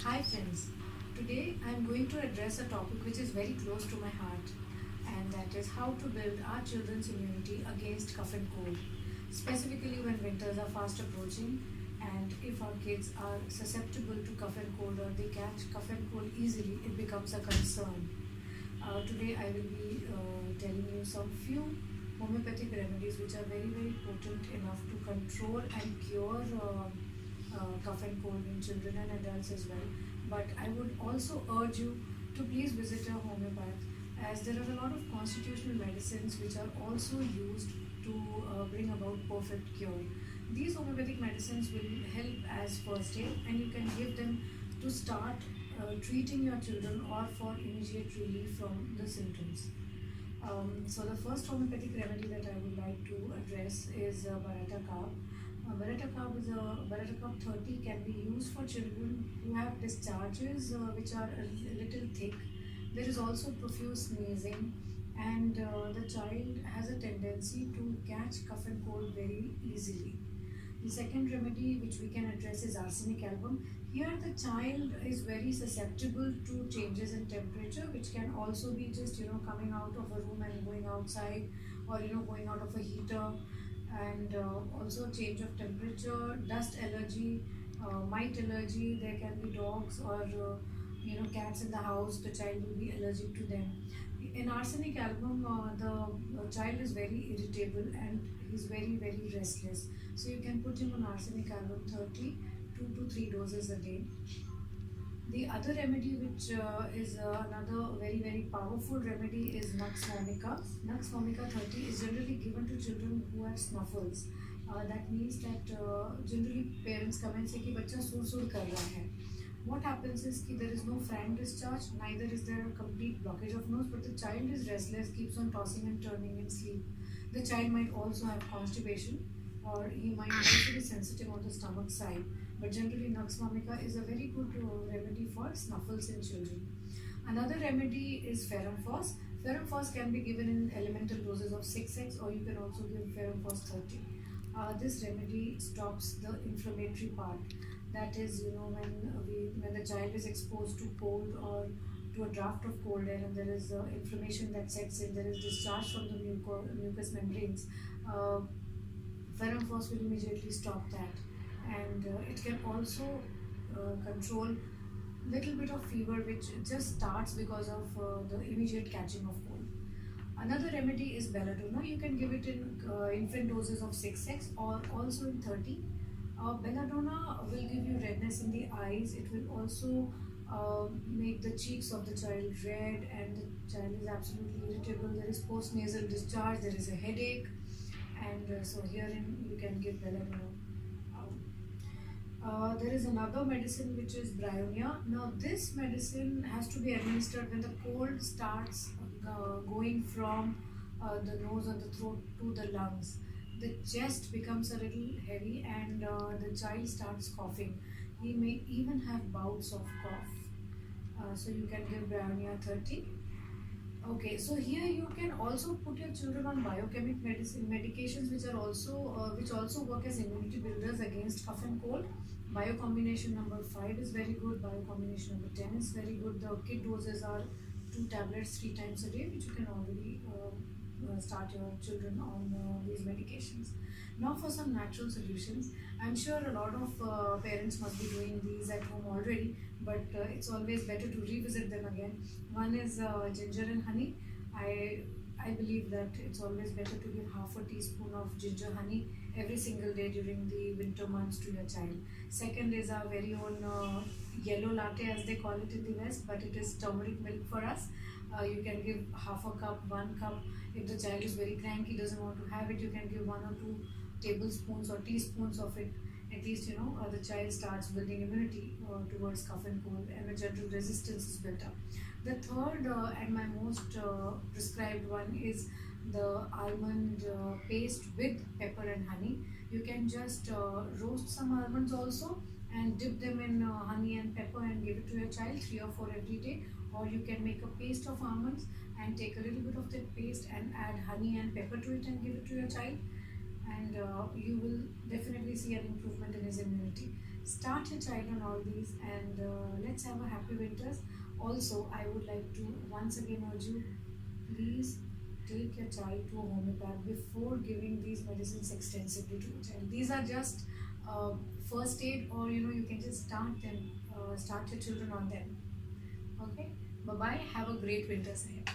Hi friends, today I am going to address a topic which is very close to my heart, and that is how to build our children's immunity against cough and cold, specifically when winters are fast approaching and if our kids are susceptible to cough and cold or they catch cough and cold easily, it becomes a concern. Today I will be telling you some few homeopathic remedies which are very potent enough to control and cure cough and cold in children and adults as well. But I would also urge you to please visit a homeopath, as there are a lot of constitutional medicines which are also used to bring about perfect cure. These homeopathic medicines will help as first aid, and you can give them to start treating your children or for immediate relief from the symptoms. So the first homeopathic remedy that I would like to address is Barata Carb. Barata Carb 30 can be used for children who have discharges which are a little thick. There is also profuse sneezing, and the child has a tendency to catch cough and cold very easily. The second remedy which we can address is arsenic album. Here the child is very susceptible to changes in temperature, which can also be just coming out of a room and going outside, or going out of a heater, and also change of temperature, dust allergy, mite allergy. There can be dogs or cats in the house. The child will be allergic to them. In arsenic album, the child is very irritable and he's very restless. So you can put him on arsenic album 30, 2 to 3 doses a day. The other remedy, which is another very powerful remedy, is Nux vomica. Nux vomica 30 is generally given to children who have snuffles. That means that generally parents come and say कि बच्चा सुर कर रहा है. What happens is कि there is no frank discharge, neither is there a complete blockage of nose, but the child is restless, keeps on tossing and turning in sleep. The child might also have constipation, or he might also be sensitive on the stomach side. But generally, Nux vomica is a very good remedy for snuffles in children. Another remedy is Ferrum Phos. Ferrum Phos can be given in elemental doses of 6x, or you can also give Ferrum Phos 30. This remedy stops the inflammatory part. That is, when the child is exposed to cold or to a draft of cold air, and there is inflammation that sets in, there is discharge from the mucous membranes. Ferrum Phos will immediately stop that, and it can also control little bit of fever which just starts because of the immediate catching of cold. Another remedy is belladonna. You can give it in infant doses of 6x or also in 30. Belladonna will give you redness in the eyes. It will also make the cheeks of the child red, and the child is absolutely irritable. There is post-nasal discharge, there is a headache, and so herein you can give belladonna. There is another medicine which is Bryonia. Now this medicine has to be administered when the cold starts going from the nose and the throat to the lungs. The chest becomes a little heavy, and the child starts coughing. He may even have bouts of cough. So you can give Bryonia 30. Okay, so here you can also put your children on biochemic medicine medications which also work as immunity builders against cough and cold. Biocombination number 5 is very good. Biocombination number 10 is very good. The kit doses are 2 tablets 3 times a day, which you can already start your children on these medications. Now for some natural solutions. I'm sure a lot of parents must be doing these at home already, but it's always better to revisit them again. One is ginger and honey. I believe that it's always better to give half a teaspoon of ginger honey every single day during the winter months to your child. Second is our very own yellow latte, as they call it in the West, but it is turmeric milk for us. You can give half a cup, 1 cup. If the child is very cranky, doesn't want to have it, you can give 1 or 2 tablespoons or teaspoons of it. At least the child starts building immunity towards cough and cold, and a general resistance is built up. The third and my most prescribed one is the almond paste with pepper and honey. You can just roast some almonds also and dip them in honey and pepper and give it to your child 3 or 4 every day. Or you can make a paste of almonds and take a little bit of that paste and add honey and pepper to it and give it to your child, and you will definitely see an improvement in his immunity. Start your child on all these, and let's have a happy winters. Also, I would like to once again urge you, please take your child to a homeopath before giving these medicines extensively to your child. These are just uh, first aid, or you can just start your children on them. Okay, bye bye. Have a great winter ahead.